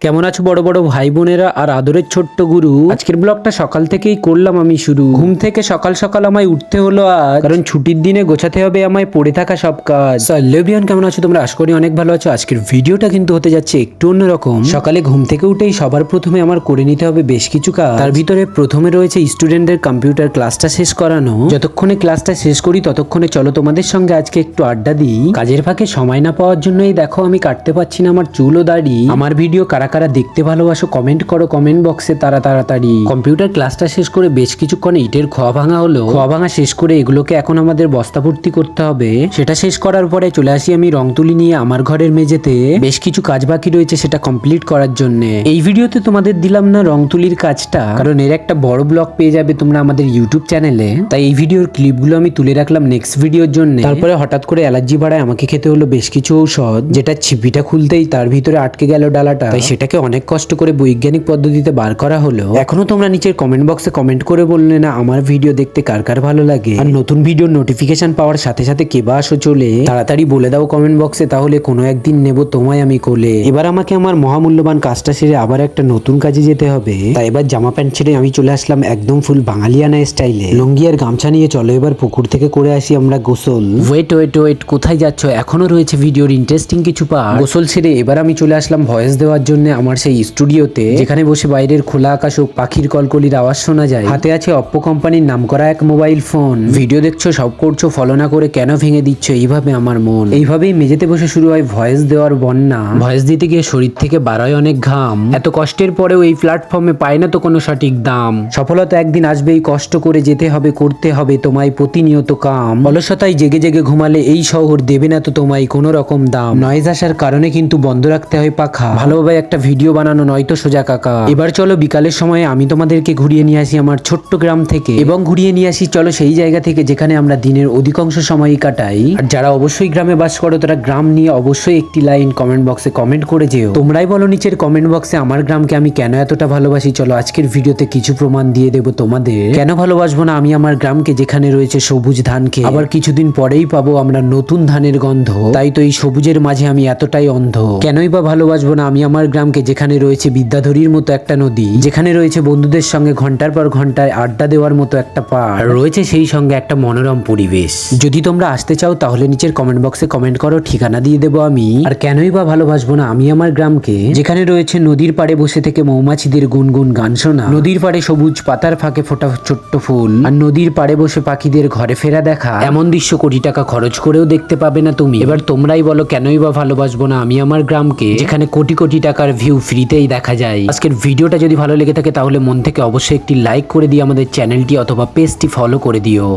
কেমন আছো বড় বড় ভাই বোনেরা আর আদরের ছোট্ট গুরু। আজকের ব্লগটা সকাল থেকেই করলাম আমি শুরু। ঘুম থেকে সকাল সকাল আমায় উঠতে হলো আজ, কারণ ছুটির দিনে গোছাতে হবে আমায় পড়ে থাকা সব কাজ। সাল্লেবিয়ান, কেমন আছো তোমরা? আশা করি অনেক ভালো আছো। আজকের ভিডিওটা কিন্তু হতে যাচ্ছে একটু অন্যরকম। সকালে ঘুম থেকে উঠেই সবার প্রথমে আমার করে নিতে হবে বেশ কিছু কাজ। তার ভিতরে প্রথমে রয়েছে স্টুডেন্টদের কম্পিউটার ক্লাসটা শেষ করানো। যতক্ষণে ক্লাসটা শেষ করি ততক্ষণে চলো তোমাদের সঙ্গে আজকে একটু আড্ডা দিই। কাজের ফাঁকে সময় না পাওয়ার জন্যই দেখো আমি কাটতে পারছি না আমার চুল ও দাড়ি। আমার ভিডিও কারা কারা দেখতে ভালোবাসো কমেন্ট করো কমেন্ট বক্সে তাড়াতাড়ি। কম্পিউটার ক্লাসটা শেষ করে বেশ কিছুক্ষণ ইটের খোয়া ভাঙা হলো। খোয়া ভাঙা শেষ করে এগুলোকে এখন আমাদের বস্তা ভর্তি করতে হবে। সেটা শেষ করার পরে চলে আসি আমি রং তুলি নিয়ে আমার ঘরের মেঝেতে। বেশ কিছু কাজ বাকি রয়েছে সেটা কমপ্লিট করার জন্য। এই ভিডিওতে তোমাদের দিলাম না রং তুলির কাজটা, কারণ এর একটা বড় ব্লগ পেয়ে যাবে তোমরা আমাদের ইউটিউব চ্যানেলে। তাই এই ভিডিওর ক্লিপগুলো আমি তুলে রাখলাম নেক্সট ভিডিওর জন্য। তারপরে হঠাৎ করে অ্যালার্জি বাড়ায় আমাকে খেতে হলো বেশ কিছু ঔষধ, যেটা ছিপিটা খুলতেই তার ভিতরে আটকে গেল ডালাটা। তাই সেটাকে অনেক কষ্ট করে বৈজ্ঞানিক পদ্ধতিতে বার করা হলো। এখনো তোমরা নিচের কমেন্ট বক্সে কমেন্ট করে বললে না আমার ভিডিও দেখতে কার কার ভালো লাগে, আর নতুন ভিডিওর নোটিফিকেশন পাওয়ার সাথে সাথে কে বা আসো চলে। তাড়াতাড়ি বলে দাও কমেন্ট বক্সে, তাহলে কোনো একদিন নেব তোমায় আমি কোলে। এবার আমাকে আমার মহামূল্যবান কাজটা সেরে আবার একটা নতুন কাজে যেতে হবে। তাই এবার জামা প্যান্ট ছেড়ে আমি চলে আসলাম একদম ফুল বাঙালিয়ানা স্টাইলে। লুঙ্গি আর গামছা নিয়ে চলো এবার পুকুর থেকে করে আসি আমরা গোসল। ওয়েট, কোথায় যাচ্ছ? এখনো রয়েছে ভিডিওর ইন্টারেস্টিং কিছু পার্ট। গোসল ছেড়ে এবার আমি চলে আসলাম ভয়েস দেওয়ার জন্য আমার সেই স্টুডিওতে, যেখানে বসে বাইরের খোলা আকাশ ও পাখির কলকলির আওয়াজ শোনা যায়। হাতে আছে অপ্পো কোম্পানির নামকরা এক মোবাইল ফোন। ভিডিও দেখছো, সব করছো, ফলো না করে কেন ভেঙে দিচ্ছ এইভাবে আমার মন? এইভাবেই মেঝেতে বসে শুরু হয় ভয়েস দেওয়ার বন্যা। ভয়েস দিতে গিয়ে শরীর থেকে বাড়ায় অনেক ঘাম। এত কষ্টের পরেও এই প্ল্যাটফর্মে পায় না তো কোনো সঠিক দাম। সফলতা একদিন আসবেই, কষ্ট করে যেতে হবে, করতে হবে তোমায় প্রতিনিয়ত কাম। অলসতায় জেগে জেগে ঘুমালে এই শহর দেবে না তো তোমায় কোনো রকম দাম। নয়েজ আসার কারণে কিন্তু বন্ধ রাখতে হয় পাখা। ভালোভাবে একটা ভিডিও বানানো নয়তো সোজা কাকা। এবার চলো বিকালের সময় আমি তোমাদেরকে ঘুরিয়ে নিয়ে আসি আমার ছোট্ট গ্রাম থেকে, এবং ঘুরিয়ে নিয়ে আসি চলো সেই জায়গা থেকে যেখানে আমরা দিনের অধিকাংশ সময়ই কাটাই। আর যারা অবশ্যই গ্রামে বাস করো তারা গ্রাম নিয়ে অবশ্যই একটি লাইন কমেন্ট বক্সে কমেন্ট করে যেও। তোমরাই বলো নিচের কমেন্ট বক্সে আমার গ্রামকে আমি কেন এতটা ভালোবাসি। চলো আজকের ভিডিওতে কিছু প্রমাণ দিয়ে দেবো তোমাদের। কেন ভালোবাসবো না আমি আমার গ্রামকে, যেখানে রয়েছে সবুজ ধানকে, আবার কিছুদিন পরেই পাবো আমরা নতুন ধানের গন্ধ। তাই তো এই সবুজের মাঝে আমি এতটাই অন্ধ। কেনই বা ভালোবাসবো না আমি আমার গ্রামকে, যেখানে রয়েছে বিদ্যাধরীর মতো একটা নদী, যেখানে রয়েছে বন্ধুদের সঙ্গে ঘন্টার পর ঘন্টায় আড্ডা দেওয়ার মতো একটা পাড়, রয়েছে সেই সঙ্গে একটা মনোরম পরিবেশ। যদি তোমরা আসতে চাও তাহলে নিচের কমেন্ট বক্সে কমেন্ট করো, ঠিকানা দিয়ে দেবো আমি। আর কেনই বা ভালোবাসবো না আমি আমার গ্রামকে, যেখানে রয়েছে নদীর পাড়ে বসে থেকে মৌমাছিদের গুনগুন গান শোনা, নদীর পাড়ে সবুজ পাতার ফাঁকে ফোটা ছোট্ট ফুল, আর নদীর পাড়ে বসে পাখিদের ঘরে ফেরা দেখা। এমন দৃশ্য কোটি টাকা খরচ করেও দেখতে পাবে না তুমি। এবার তোমরাই বলো কেনই বা ভালোবাসবো না আমি আমার গ্রামকে, যেখানে কোটি কোটি টাকার ভিউ ফ্রিতেই দেখা যায়। আজকের ভিডিওটা যদি ভালো লেগে থাকে তাহলে মন থেকে অবশ্যই একটি লাইক করে দিয়ে আমাদের চ্যানেলটি অথবা পেজটি ফলো করে দিও।